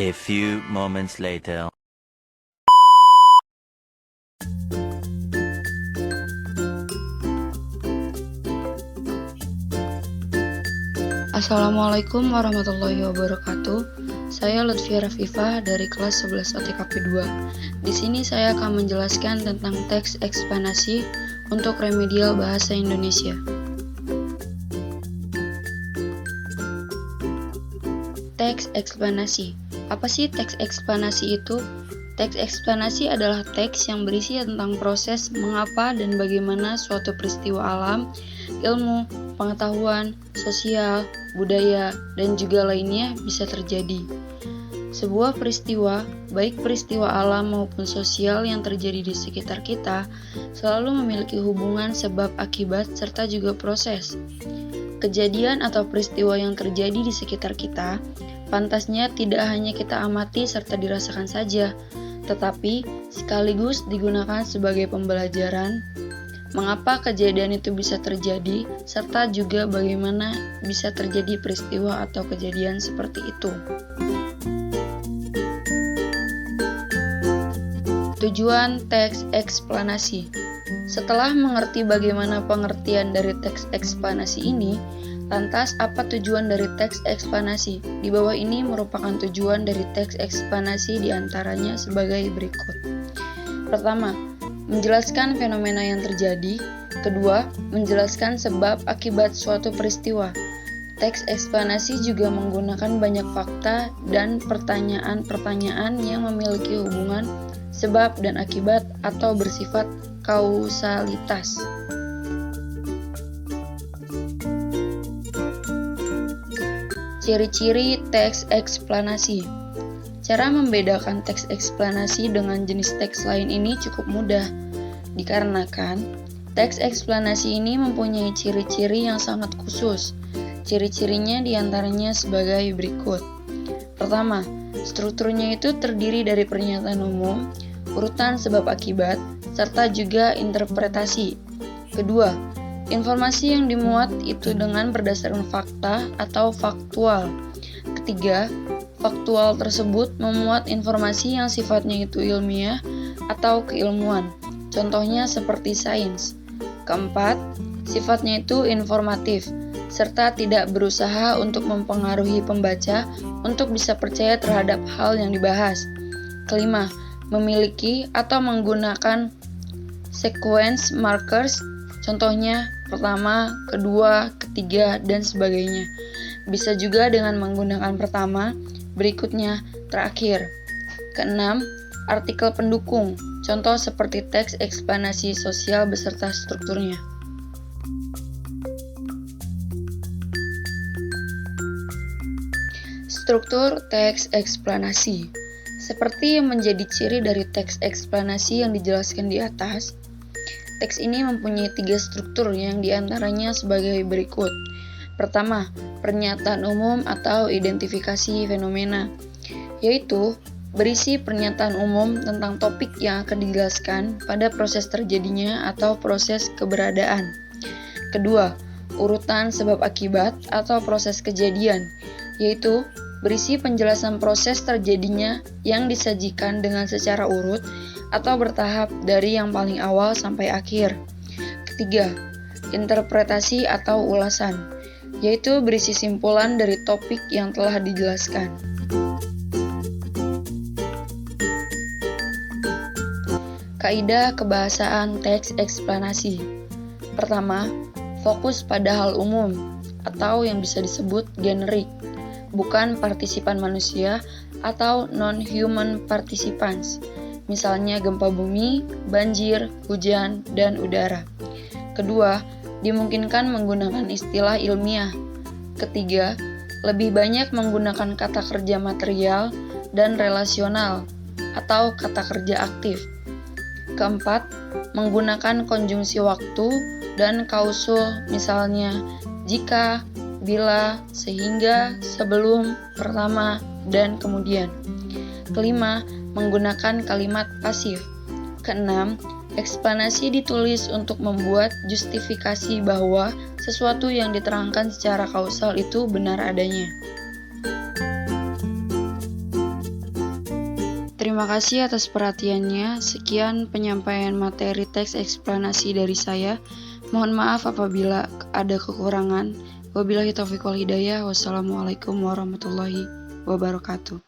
A few moments later. Assalamualaikum warahmatullahi wabarakatuh. Saya Lutfi Rafifah dari kelas 11 OTKP 2. Di sini saya akan menjelaskan tentang teks eksplanasi untuk remedial bahasa Indonesia. Teks eksplanasi. Apa sih teks eksplanasi itu? Teks eksplanasi adalah teks yang berisi tentang proses mengapa dan bagaimana suatu peristiwa alam, ilmu, pengetahuan, sosial, budaya, dan juga lainnya bisa terjadi. Sebuah peristiwa, baik peristiwa alam maupun sosial yang terjadi di sekitar kita, selalu memiliki hubungan sebab akibat serta juga proses. Kejadian atau peristiwa yang terjadi di sekitar kita, pantasnya tidak hanya kita amati serta dirasakan saja, tetapi sekaligus digunakan sebagai pembelajaran mengapa kejadian itu bisa terjadi, serta juga bagaimana bisa terjadi peristiwa atau kejadian seperti itu. Tujuan teks eksplanasi. Setelah mengerti bagaimana pengertian dari teks eksplanasi ini, lantas apa tujuan dari teks eksplanasi? Di bawah ini merupakan tujuan dari teks eksplanasi diantaranya sebagai berikut. Pertama, menjelaskan fenomena yang terjadi. Kedua, menjelaskan sebab akibat suatu peristiwa. Teks eksplanasi juga menggunakan banyak fakta dan pertanyaan-pertanyaan yang memiliki hubungan sebab dan akibat atau bersifat kausalitas. Ciri-ciri teks eksplanasi. Cara membedakan teks eksplanasi dengan jenis teks lain ini cukup mudah, dikarenakan teks eksplanasi ini mempunyai ciri-ciri yang sangat khusus. Ciri-cirinya diantaranya sebagai berikut. Pertama, strukturnya itu terdiri dari pernyataan umum, urutan sebab akibat, serta juga interpretasi. Kedua, informasi yang dimuat itu dengan berdasarkan fakta atau faktual. Ketiga, faktual tersebut memuat informasi yang sifatnya itu ilmiah atau keilmuan, contohnya seperti sains. Keempat, sifatnya itu informatif, serta tidak berusaha untuk mempengaruhi pembaca untuk bisa percaya terhadap hal yang dibahas. Kelima, memiliki atau menggunakan sequence markers, contohnya pertama, kedua, ketiga, dan sebagainya. Bisa juga dengan menggunakan pertama, berikutnya, terakhir. Keenam, artikel pendukung, contoh seperti teks eksplanasi sosial beserta strukturnya. Struktur teks eksplanasi. Seperti yang menjadi ciri dari teks eksplanasi yang dijelaskan di atas, teks ini mempunyai 3 struktur yang diantaranya sebagai berikut. Pertama, pernyataan umum atau identifikasi fenomena, yaitu berisi pernyataan umum tentang topik yang akan dijelaskan pada proses terjadinya atau proses keberadaan. Kedua, urutan sebab akibat atau proses kejadian, yaitu berisi penjelasan proses terjadinya yang disajikan dengan secara urut atau bertahap dari yang paling awal sampai akhir. Ketiga, interpretasi atau ulasan, yaitu berisi simpulan dari topik yang telah dijelaskan. Kaidah kebahasaan teks eksplanasi. Pertama, fokus pada hal umum atau yang bisa disebut generik, bukan partisipan manusia atau non-human participants, misalnya gempa bumi, banjir, hujan, dan udara. Kedua, dimungkinkan menggunakan istilah ilmiah. Ketiga, lebih banyak menggunakan kata kerja material dan relasional atau kata kerja aktif. Keempat, menggunakan konjungsi waktu dan kausul, misalnya jika, bila, sehingga, sebelum, pertama, dan kemudian. Kelima, menggunakan kalimat pasif. Keenam, eksplanasi ditulis untuk membuat justifikasi bahwa sesuatu yang diterangkan secara kausal itu benar adanya. Terima kasih atas perhatiannya. Sekian penyampaian materi teks eksplanasi dari saya. Mohon maaf apabila ada kekurangan. Wabillahi taufiq wal hidayah. Wassalamualaikum warahmatullahi wabarakatuh.